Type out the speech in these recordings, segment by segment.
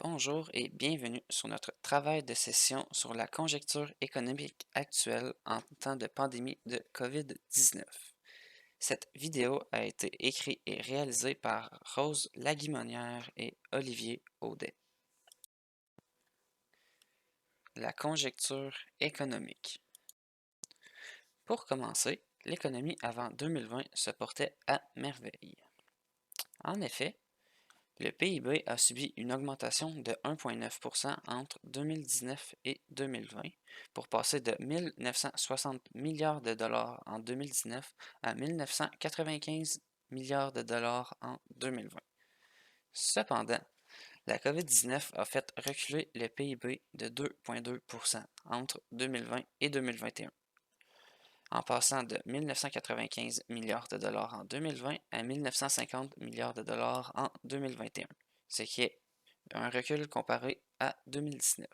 Bonjour et bienvenue sur notre travail de session sur la conjoncture économique actuelle en temps de pandémie de COVID-19. Cette vidéo a été écrite et réalisée par Rose Laguimonière et Olivier Audet. La conjoncture économique. Pour commencer, l'économie avant 2020 se portait à merveille. En effet, le PIB a subi une augmentation de 1,9% entre 2019 et 2020 pour passer de 1 960 milliards de dollars en 2019 à 1 995 milliards de dollars en 2020. Cependant, la COVID-19 a fait reculer le PIB de 2,2% entre 2020 et 2021, en passant de 1 995 milliards de dollars en 2020 à 1 950 milliards de dollars en 2021, ce qui est un recul comparé à 2019.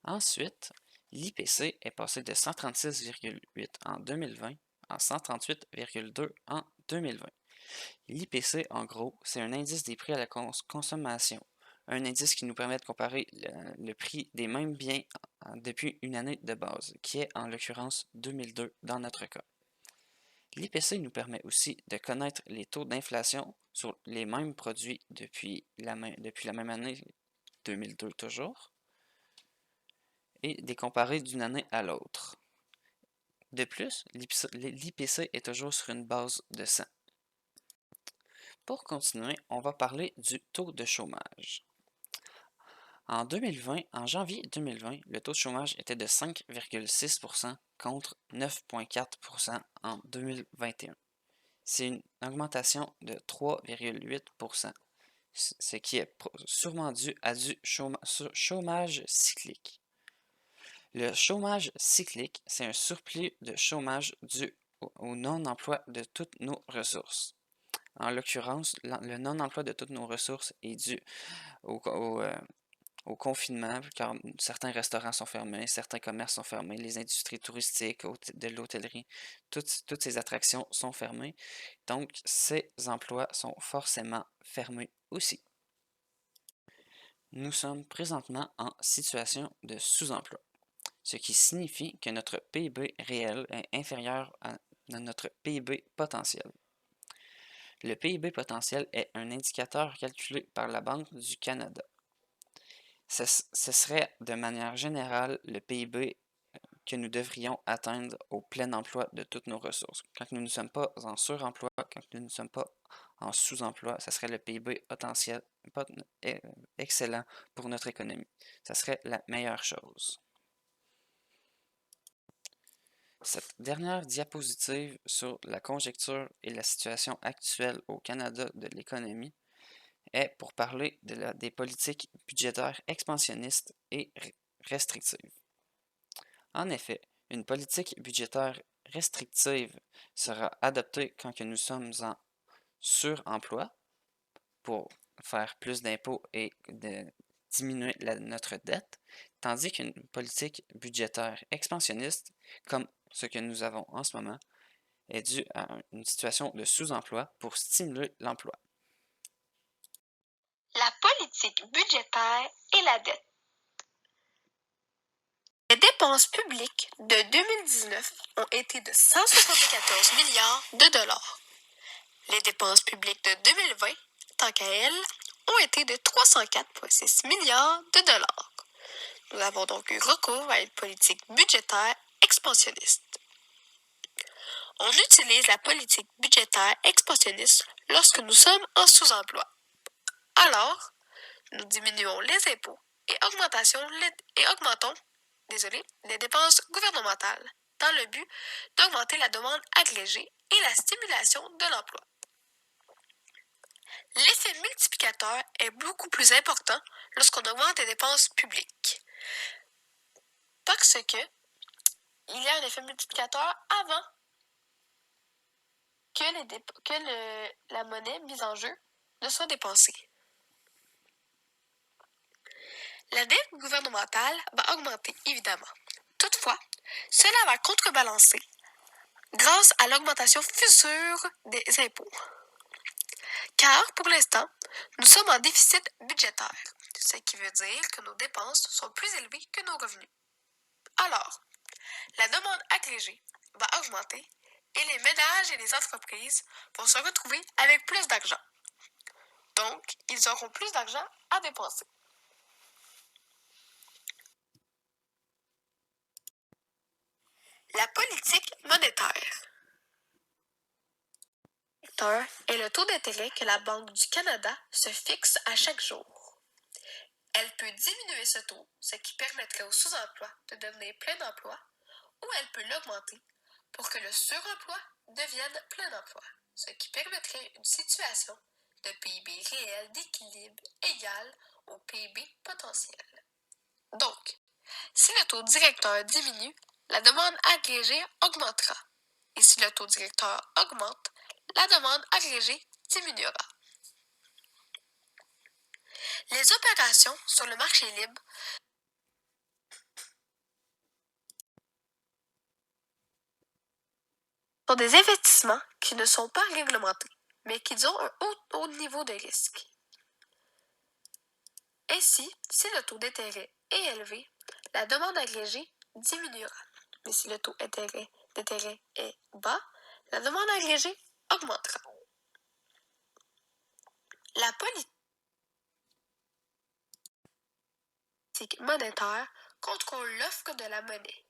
Ensuite, l'IPC est passé de 136,8 en 2020 à 138,2 en 2020. L'IPC, en gros, c'est un indice des prix à la consommation, un indice qui nous permet de comparer le prix des mêmes biens depuis une année de base, qui est en l'occurrence 2002 dans notre cas. L'IPC nous permet aussi de connaître les taux d'inflation sur les mêmes produits depuis la même année 2002 toujours, et de les comparer d'une année à l'autre. De plus, l'IPC est toujours sur une base de 100. Pour continuer, on va parler du taux de chômage. En janvier 2020, le taux de chômage était de 5,6% contre 9,4% en 2021. C'est une augmentation de 3,8%, ce qui est sûrement dû à du chômage cyclique. Le chômage cyclique, c'est un surplus de chômage dû au non-emploi de toutes nos ressources. En l'occurrence, le non-emploi de toutes nos ressources est dû au confinement, car certains restaurants sont fermés, certains commerces sont fermés, les industries touristiques, de l'hôtellerie, toutes ces attractions sont fermées. Donc, ces emplois sont forcément fermés aussi. Nous sommes présentement en situation de sous-emploi, ce qui signifie que notre PIB réel est inférieur à notre PIB potentiel. Le PIB potentiel est un indicateur calculé par la Banque du Canada. Ce serait de manière générale le PIB que nous devrions atteindre au plein emploi de toutes nos ressources. Quand nous ne sommes pas en suremploi, quand nous ne sommes pas en sous-emploi, ce serait le PIB potentiel excellent pour notre économie. Ce serait la meilleure chose. Cette dernière diapositive sur la conjoncture et la situation actuelle au Canada de l'économie est pour parler des politiques budgétaires expansionnistes et restrictives. En effet, une politique budgétaire restrictive sera adoptée quand nous sommes en suremploi pour faire plus d'impôts et de diminuer notre dette, tandis qu'une politique budgétaire expansionniste, comme ce que nous avons en ce moment, est due à une situation de sous-emploi pour stimuler l'emploi. La politique budgétaire et la dette. Les dépenses publiques de 2019 ont été de 174 milliards de dollars. Les dépenses publiques de 2020, tant qu'à elles, ont été de 304,6 milliards de dollars. Nous avons donc eu recours à une politique budgétaire expansionniste. On utilise la politique budgétaire expansionniste lorsque nous sommes en sous-emploi. Alors, nous diminuons les impôts et augmentons les dépenses gouvernementales dans le but d'augmenter la demande agrégée et la stimulation de l'emploi. L'effet multiplicateur est beaucoup plus important lorsqu'on augmente les dépenses publiques. Parce que il y a un effet multiplicateur avant que la monnaie mise en jeu ne soit dépensée. La dette gouvernementale va augmenter, évidemment. Toutefois, cela va contrebalancer grâce à l'augmentation future des impôts. car pour l'instant, nous sommes en déficit budgétaire, ce qui veut dire que nos dépenses sont plus élevées que nos revenus. Alors, la demande agrégée va augmenter et les ménages et les entreprises vont se retrouver avec plus d'argent. Donc, ils auront plus d'argent à dépenser. La politique monétaire est le taux d'intérêt que la Banque du Canada se fixe à chaque jour. Elle peut diminuer ce taux, ce qui permettrait au sous-emploi de devenir plein emploi, ou elle peut l'augmenter pour que le suremploi devienne plein emploi, ce qui permettrait une situation de PIB réel d'équilibre égal au PIB potentiel. Donc, si le taux directeur diminue, la demande agrégée augmentera. Et si le taux directeur augmente, la demande agrégée diminuera. Les opérations sur le marché libre sont des investissements qui ne sont pas réglementés, mais qui ont un haut niveau de risque. Ainsi, si le taux d'intérêt est élevé, la demande agrégée diminuera. Mais si le taux d'intérêt est bas, la demande agrégée augmentera. La politique monétaire contrôle l'offre de la monnaie.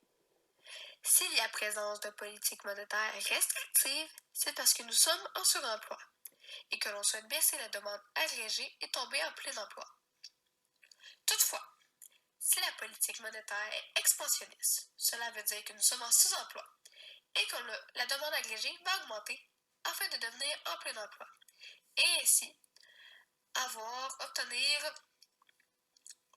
S'il y a présence de politique monétaire restrictive, c'est parce que nous sommes en suremploi et que l'on souhaite baisser la demande agrégée et tomber en plein emploi. Toutefois, si la politique monétaire est expansionniste, cela veut dire que nous sommes en sous-emploi et que la demande agrégée va augmenter afin de devenir en plein emploi et ainsi obtenir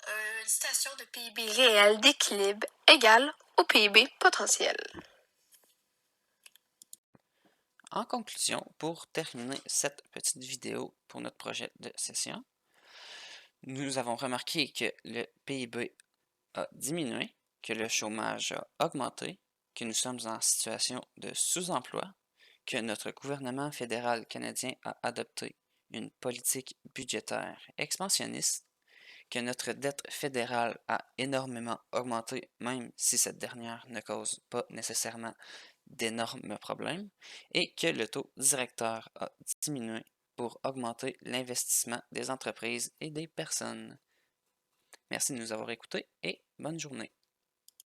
une situation de PIB réel d'équilibre égale au PIB potentiel. En conclusion, pour terminer cette petite vidéo pour notre projet de session, nous avons remarqué que le PIB a diminué, que le chômage a augmenté, que nous sommes en situation de sous-emploi, que notre gouvernement fédéral canadien a adopté une politique budgétaire expansionniste, que notre dette fédérale a énormément augmenté, même si cette dernière ne cause pas nécessairement d'énormes problèmes, et que le taux directeur a diminué pour augmenter l'investissement des entreprises et des personnes. Merci de nous avoir écoutés et bonne journée.